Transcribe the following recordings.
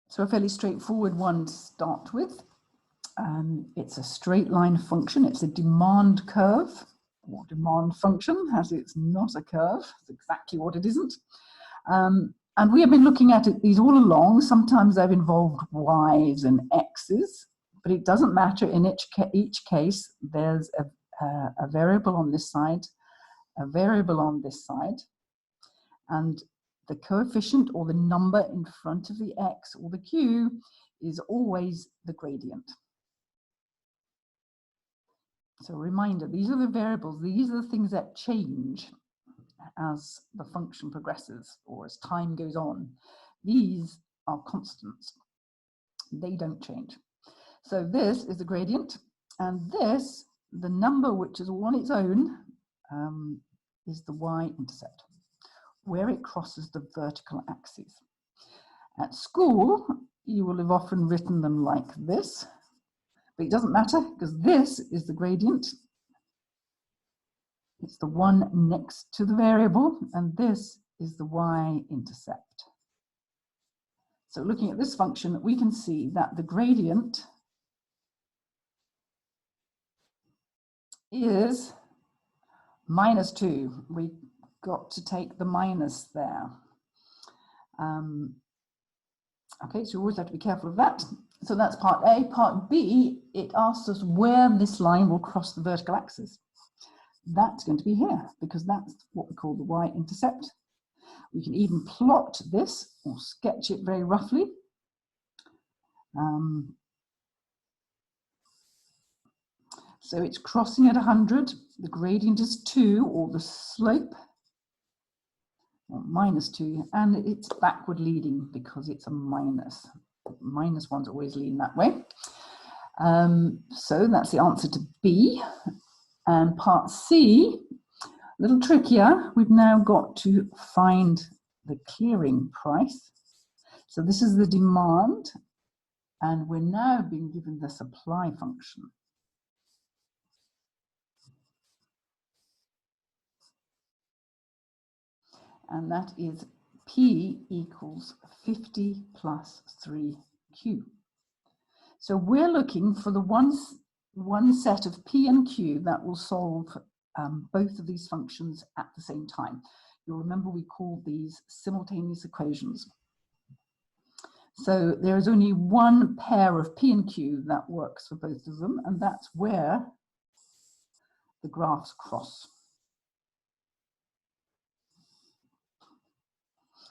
So a fairly straightforward one to start with. It's a straight line function. It's a demand curve or demand function, as it's not a curve. It's exactly what it isn't. And we have been looking at these all along. Sometimes they've involved y's and x's, but it doesn't matter. In each case, there's a variable on this side, a variable on this side, and the coefficient or the number in front of the x or the q is always the gradient. So a reminder, these are the variables, these are the things that change as the function progresses or as time goes on. These are constants, they don't change. So this is the gradient, and this, the number which is all on its own, is the y-intercept, where it crosses the vertical axis. At school, you will have often written them like this, but it doesn't matter because this is the gradient. It's the one next to the variable, and this is the y-intercept. So looking at this function, we can see that the gradient is -2. We got to take the minus there. Okay, so you always have to be careful of that. So that's part A. Part B, it asks us where this line will cross the vertical axis. That's going to be here, because that's what we call the y-intercept. We can even plot this or sketch it very roughly. So it's crossing at 100. The gradient is 2, or the slope, or -2, and it's backward leading because it's a minus. Minus ones always lean that way. So that's the answer to B. And part C, a little trickier. We've now got to find the clearing price. So this is the demand, and we're now being given the supply function. And that is P equals 50 plus 3Q. So we're looking for the one set of P and Q that will solve both of these functions at the same time. You'll remember we called these simultaneous equations. So there is only one pair of P and Q that works for both of them, and that's where the graphs cross.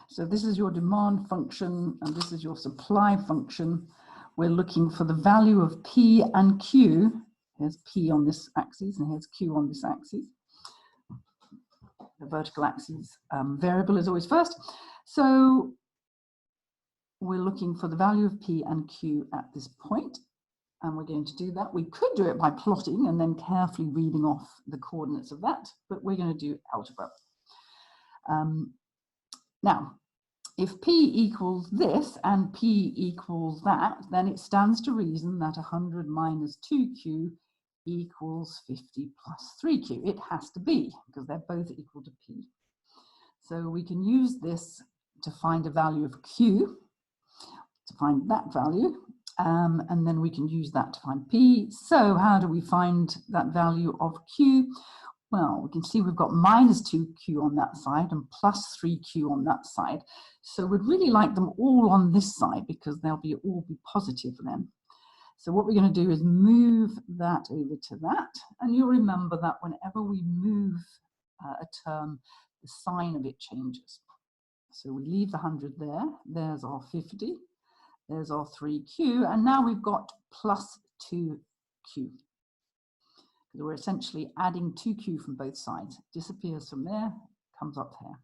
So this is your demand function, and this is your supply function. We're looking for the value of P and Q. Here's P on this axis, and here's Q on this axis. The vertical axis variable is always first. So we're looking for the value of P and Q at this point, and we're going to do that. We could do it by plotting and then carefully reading off the coordinates of that, but we're going to do algebra. Now, if P equals this and P equals that, then it stands to reason that 100 minus 2Q equals 50 plus 3Q. It has to be, because they're both equal to P. So we can use this to find a value of Q, to find that value, and then we can use that to find P. So how do we find that value of Q? Well, we can see we've got minus 2Q on that side and plus 3Q on that side. So we'd really like them all on this side because they'll all be positive then. So what we're going to do is move that over to that. And you'll remember that whenever we move a term, the sign of it changes. So we leave the 100 there. There's our 50. There's our 3Q. And now we've got plus 2Q. We're essentially adding 2Q from both sides. Disappears from there, comes up here.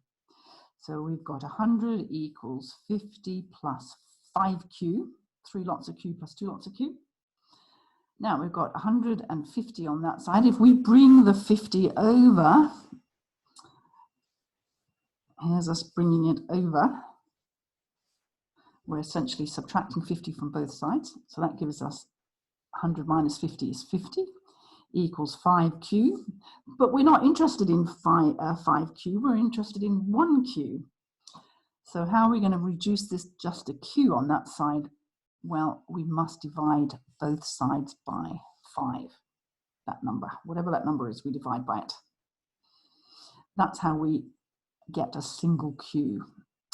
So we've got 100 equals 50 plus 5Q, 3 lots of Q plus 2 lots of Q. Now we've got 150 on that side. If we bring the 50 over, here's us bringing it over. We're essentially subtracting 50 from both sides. So that gives us 100 minus 50 is 50. Equals 5Q, but we're not interested in 5Q, we're interested in 1Q. So how are we going to reduce this just a Q on that side? Well, we must divide both sides by 5. That number, whatever that number is, we divide by it. That's how we get a single Q.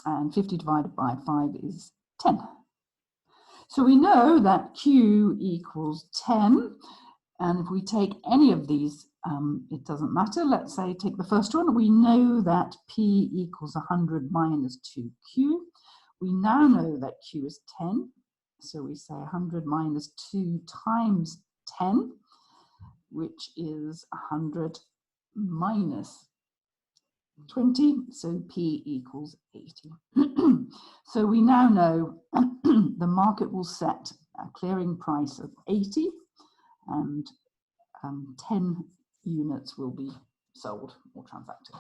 And 50 divided by 5 is 10. So we know that Q equals 10. And if we take any of these, it doesn't matter. Let's say take the first one. We know that P equals 100 minus 2Q. We now know that Q is 10. So we say 100 minus 2 times 10, which is 100 minus 20. So P equals 80. So we now know the market will set a clearing price of 80 and 10 units will be sold or transacted.